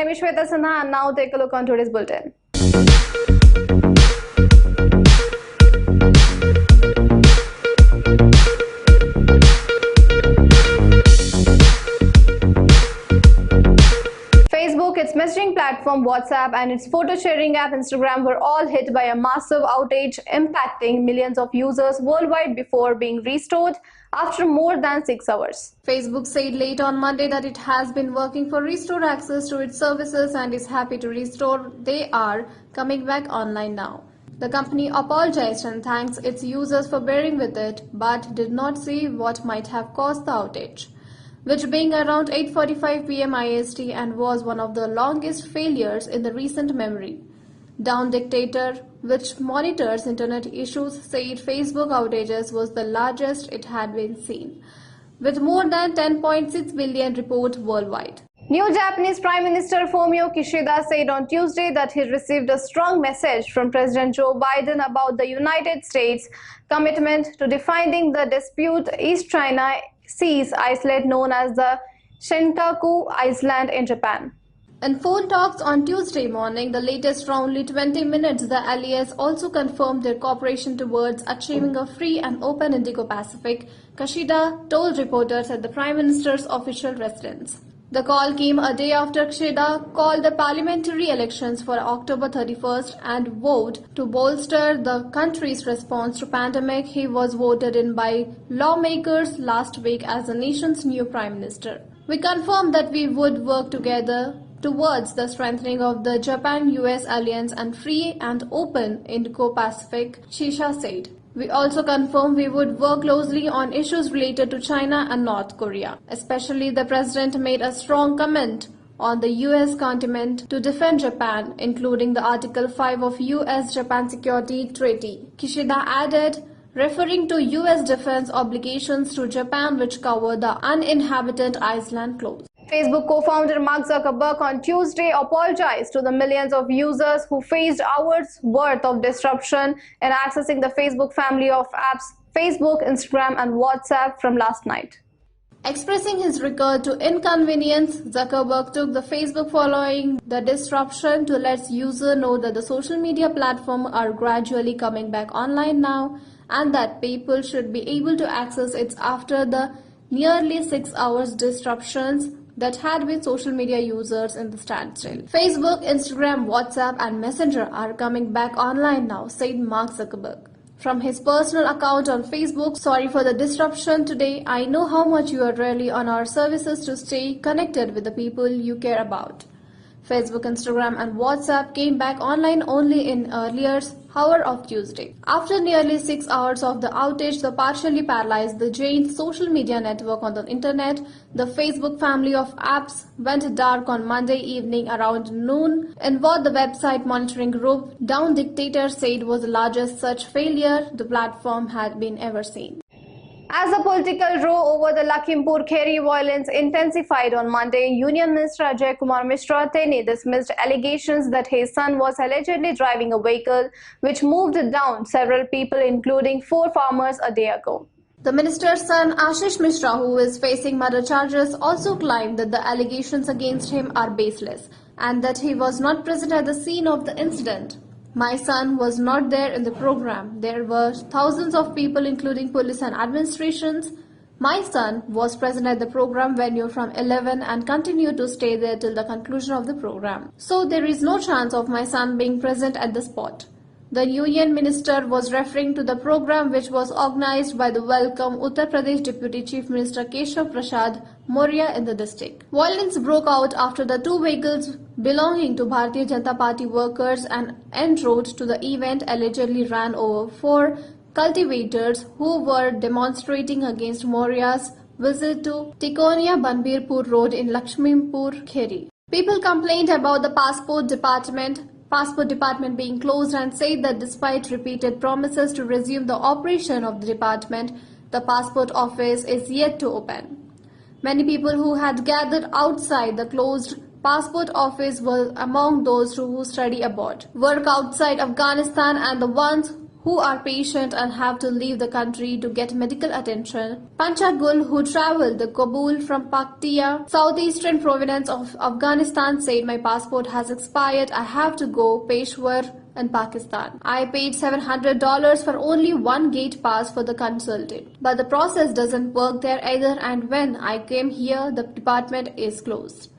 name is Shweta Sinha, and now take a look on today's bulletin. Facebook, its messaging platform WhatsApp, and its photo sharing app Instagram were all hit by a massive outage, impacting millions of users worldwide before being restored after more than 6 hours. Facebook said late on Monday that it has been working for restored access to its services and is happy to restore. They are coming back online now. The company apologized and thanks its users for bearing with it, but did not say what might have caused the outage, which being around 8:45 p.m. IST and was one of the longest failures in the recent memory. Down Dictator, which monitors internet issues, said Facebook outages was the largest it had been seen, with more than 10.6 billion reports worldwide. New Japanese Prime Minister Fumio Kishida said on Tuesday that he received a strong message from President Joe Biden about the United States' commitment to defending the disputed East China Seas islet known as the Shinkaku Island in Japan. In phone talks on Tuesday morning, the latest for only 20 minutes, the allies also confirmed their cooperation towards achieving a free and open Indo-Pacific, Kishida told reporters at the Prime Minister's official residence. The call came a day after Kishida called the parliamentary elections for October 31st and vowed to bolster the country's response to pandemic. He was voted in by lawmakers last week as the nation's new prime minister. We confirmed that we would work together towards the strengthening of the Japan-US alliance and free and open Indo-Pacific, Kishida said. We also confirmed we would work closely on issues related to China and North Korea. Especially, the president made a strong comment on the US commitment to defend Japan, including the Article 5 of US-Japan Security Treaty. Kishida added, referring to US defense obligations to Japan which cover the uninhabited island clause. Facebook co-founder Mark Zuckerberg on Tuesday apologized to the millions of users who faced hours worth of disruption in accessing the Facebook family of apps Facebook, Instagram, and WhatsApp from last night. Expressing his regret to inconvenience, Zuckerberg took the Facebook following the disruption to let users know that the social media platforms are gradually coming back online now and that people should be able to access it after the nearly 6 hours disruptions that had been social media users in the standstill. Facebook, Instagram, WhatsApp, and Messenger are coming back online now, said Mark Zuckerberg. From his personal account on Facebook, sorry for the disruption today. I know how much you are really on our services to stay connected with the people you care about. Facebook, Instagram, and WhatsApp came back online only in earlier hour of Tuesday. After nearly 6 hours of the outage, the partially paralyzed the giant social media network on the internet, the Facebook family of apps went dark on Monday evening around noon in what the website monitoring group Down Dictator said was the largest such failure the platform had been ever seen. As the political row over the Lakhimpur Kheri violence intensified on Monday, Union Minister Ajay Kumar Mishra Tene dismissed allegations that his son was allegedly driving a vehicle which moved down several people, including 4 farmers, a day ago. The minister's son Ashish Mishra, who is facing murder charges, also claimed that the allegations against him are baseless and that he was not present at the scene of the incident. My son was not there in the program. There were thousands of people, including police and administrations. My son was present at the program venue from 11 and continued to stay there till the conclusion of the program. So there is no chance of my son being present at the spot. The union minister was referring to the program which was organized by the welcome Uttar Pradesh Deputy Chief Minister Keshav Prasad Maurya in the district. Violence broke out after the 2 vehicles belonging to Bharatiya Janata Party workers and en route to the event allegedly ran over 4 cultivators who were demonstrating against Maurya's visit to Tikonia Banbirpur Road in Lakshmipur Kheri. People complained about the passport department being closed and said that despite repeated promises to resume the operation of the department, the passport office is yet to open. Many people who had gathered outside the closed passport office were among those who study abroad, work outside Afghanistan, and the ones who are patient and have to leave the country to get medical attention. Panchagul, who traveled the Kabul from Paktia, southeastern province of Afghanistan, said, "My passport has expired. I have to go Peshawar in Pakistan. I paid $700 for only one gate pass for the consultant. But the process doesn't work there either, and when I came here, the department is closed."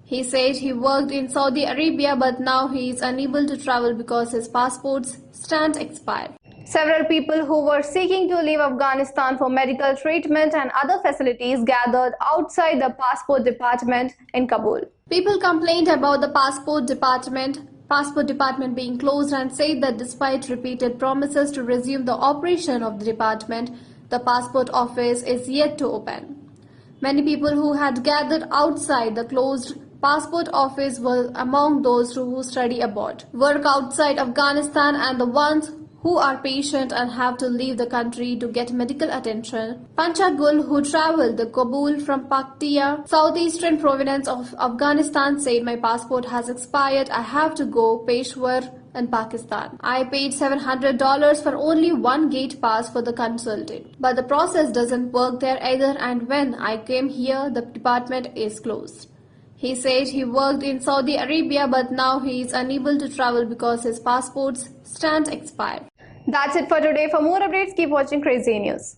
He said he worked in Saudi Arabia, but now he is unable to travel because his passport's stamp expired. Several people who were seeking to leave Afghanistan for medical treatment and other facilities gathered outside the passport department in Kabul. People complained about the passport department being closed and said that despite repeated promises to resume the operation of the department, the passport office is yet to open. Many people who had gathered outside the closed passport office were among those who study abroad, work outside Afghanistan, and the ones who are patient and have to leave the country to get medical attention. Panchagul, who traveled the Kabul from Paktia, southeastern province of Afghanistan, said, "My passport has expired. I have to go Peshawar in Pakistan. I paid $700 for only one gate pass for the consultant. But the process doesn't work there either, and when I came here, the department is closed." He said he worked in Saudi Arabia, but now he is unable to travel because his passport's stamp expired. That's it for today. For more updates, keep watching Crazy News.